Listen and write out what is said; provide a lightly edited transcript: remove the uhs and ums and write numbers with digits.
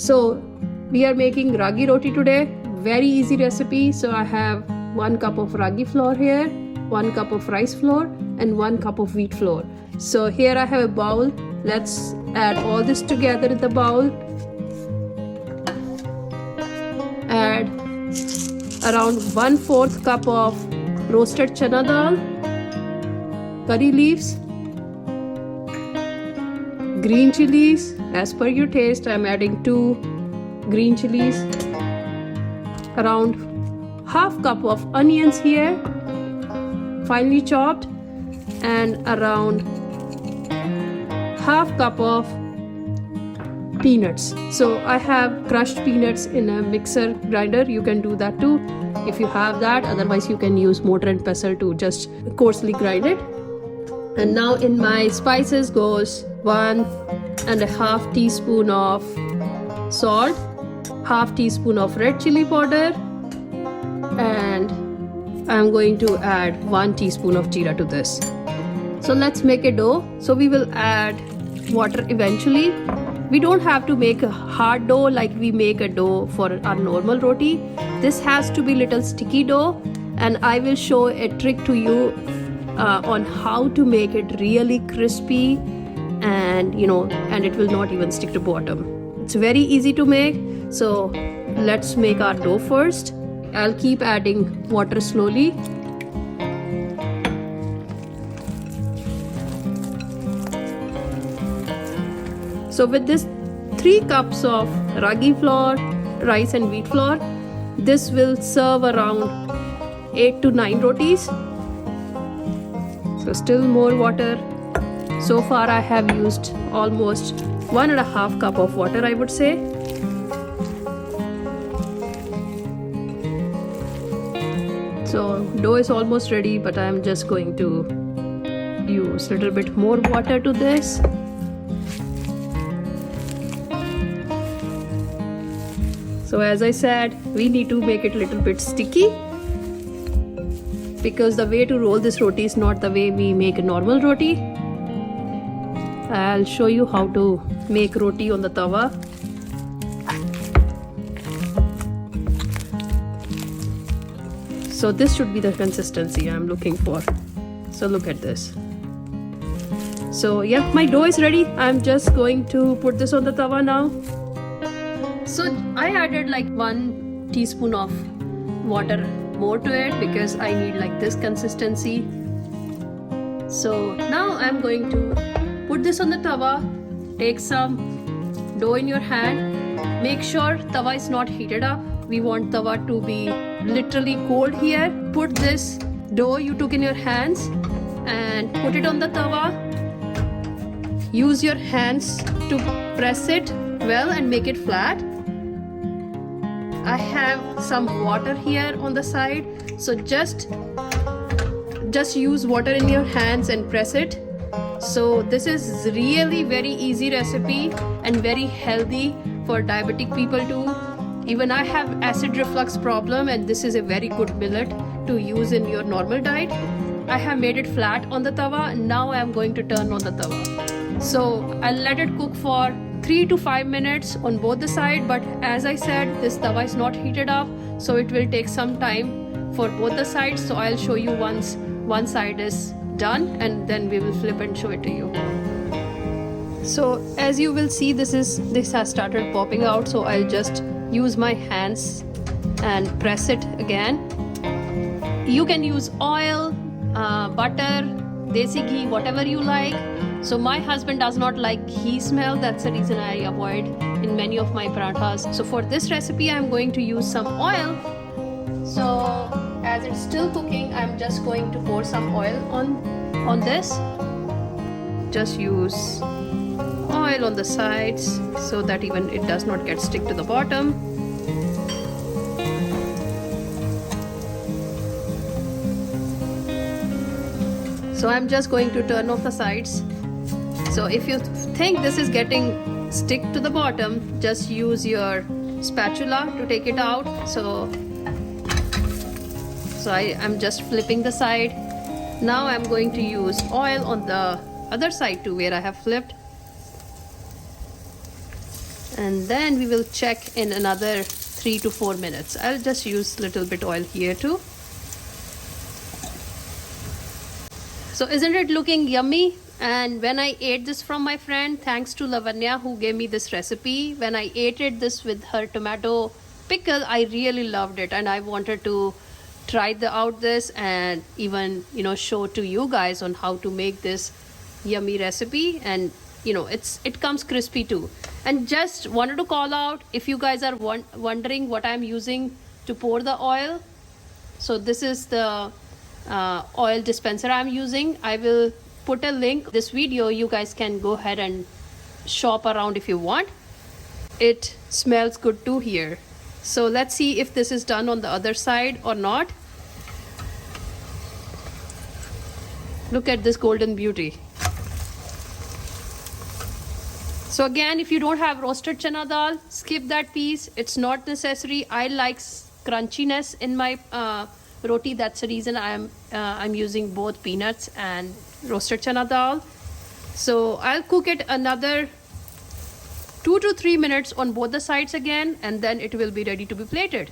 So we are making ragi roti today. Very easy recipe. So I have 1 cup of ragi flour here, 1 cup of rice flour, and 1 cup of wheat flour. So here I have a bowl. Let's add all this together in the bowl. Add around 1/4 cup of roasted chana dal, curry leaves, green chilies. As per your taste, I'm adding 2 green chilies, around half cup of onions here, finely chopped, and around half cup of peanuts. So I have crushed peanuts in a mixer grinder. You can do that too if you have that. Otherwise you can use mortar and pestle to just coarsely grind it. And now in my spices goes 1.5 teaspoon of salt, half teaspoon of red chili powder, and I'm going to add 1 teaspoon of jeera to this. So let's make a dough. So we will add water eventually. We don't have to make a hard dough like we make a dough for our normal roti. This has to be little sticky dough, and I will show a trick to you on how to make it really crispy, and and it will not even stick to bottom. It's very easy to make. So let's make our dough first. I'll keep adding water slowly. So with this 3 cups of ragi flour, rice and wheat flour, this will serve around 8 to 9 rotis. So still more water. So far I have used almost 1.5 cup of water, I would say. So dough is almost ready, but I am just going to use a little bit more water to this. So as I said, we need to make it a little bit sticky, because the way to roll this roti is not the way we make a normal roti. I'll show you how to make roti on the tawa. So this should be the consistency I'm looking for. So look at this. So yeah, my dough is ready. I'm just going to put this on the tawa now. So I added like 1 teaspoon of water more to it because I need like this consistency. So now I'm going to put this on the tawa. Take some dough in your hand. Make sure tawa is not heated up. We want tawa to be literally cold here. Put this dough you took in your hands and put it on the tawa. Use your hands to press it well and make it flat. I have some water here on the side, so just use water in your hands and press it. So this is really very easy recipe and very healthy for diabetic people too. Even I have acid reflux problem, and this is a very good millet to use in your normal diet. I have made it flat on the tawa. Now I am going to turn on the tawa. So I'll let it cook for 3 to 5 minutes on both the sides, but as I said, this tawa is not heated up, so it will take some time for both the sides. So I'll show you once one side is done, and then we will flip and show it to you. So as you will see, this has started popping out, so I'll just use my hands and press it again. You can use oil, butter, desi ghee, whatever you like. So my husband does not like ghee smell. That's the reason I avoid in many of my parathas. So for this recipe, I'm going to use some oil. So as it's still cooking, I'm just going to pour some oil on this. Just use oil on the sides so that even it does not get stick to the bottom. So I'm just going to turn off the sides. So if you think this is getting stick to the bottom, just use your spatula to take it out. So I'm just flipping the side. Now I'm going to use oil on the other side too, where I have flipped. and then we will check in another 3 to 4 minutes. I'll just use little bit oil here too. So isn't it looking yummy? And when I ate this from my friend, thanks to Lavanya who gave me this recipe, when I ate this with her tomato pickle, I really loved it, and I wanted to try out this and even show to you guys on how to make this yummy recipe. And it comes crispy too. And just wanted to call out, if you guys are wondering what I'm using to pour the oil, so this is the oil dispenser I'm using. I will put a link this video. You guys can go ahead and shop around if you want. It smells good too here. So let's see if this is done on the other side or not. Look at this golden beauty. So again, if you don't have roasted chana dal, skip that piece. It's not necessary. I like crunchiness in my roti. That's the reason I'm using both peanuts and roasted chana dal. So I'll cook it another 2 to 3 minutes on both the sides again, and then it will be ready to be plated.